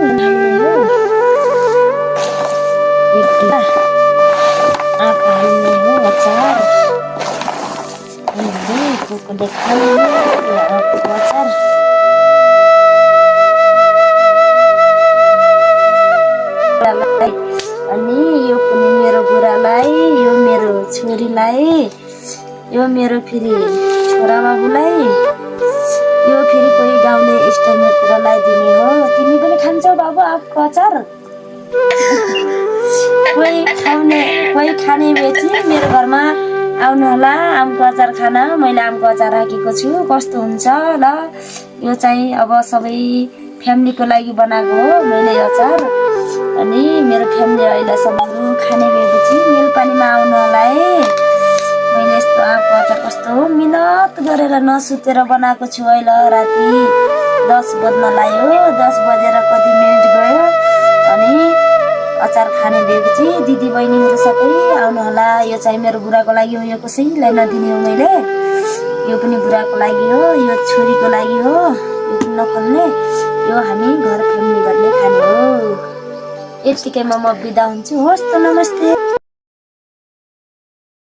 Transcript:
हो एक आँखा हाल्ने हो अचार कुकुरले खाने हो आँखाको अचार अनि यो पनि मेरो बुढालाई यो मेरो छोरीलाई यो मेरो फेरि छोरा बाबुलाई यो फेरि कोही गाउँले इष्टमित्रलाई दिने हो। तिमी पनि खान्छौ बाबु आँपको अचार? कोही खाने बेची मेरो घरमा आउनु होला आमको अचार खान। मैले आमको अचार राखेको छु, कस्तो हुन्छ ल। यो चाहिँ अब सबै फ्यामिलीको लागि बनाएको हो मैले अचार। अनि मेरो फ्यामिली अहिलेसम्म खाने भएपछि मेल पानीमा आउनु होला है। मैले यस्तो आँपको अचार कस्तो मिहिनेत गरेर नसुतेर बनाएको छु। अहिले राति 10 बज्न लाग्यो, 10 बजेर कति मिनट गयो। अनि अचार खाने भएपछि दिदी बहिनीहरू सबै आउनु होला। यो चाहिँ मेरो बुढाको लागि हो, यो कसैलाई नदिने हो मैले। यो पनि बुढाको लागि हो, यो छोरीको लागि हो, यो पनि नखल्ने, यो हामी घर फ्यामिली गर्ने खाने हो। यतिकैमा म बिदा हुन्छु। हस् त, नमस्ते।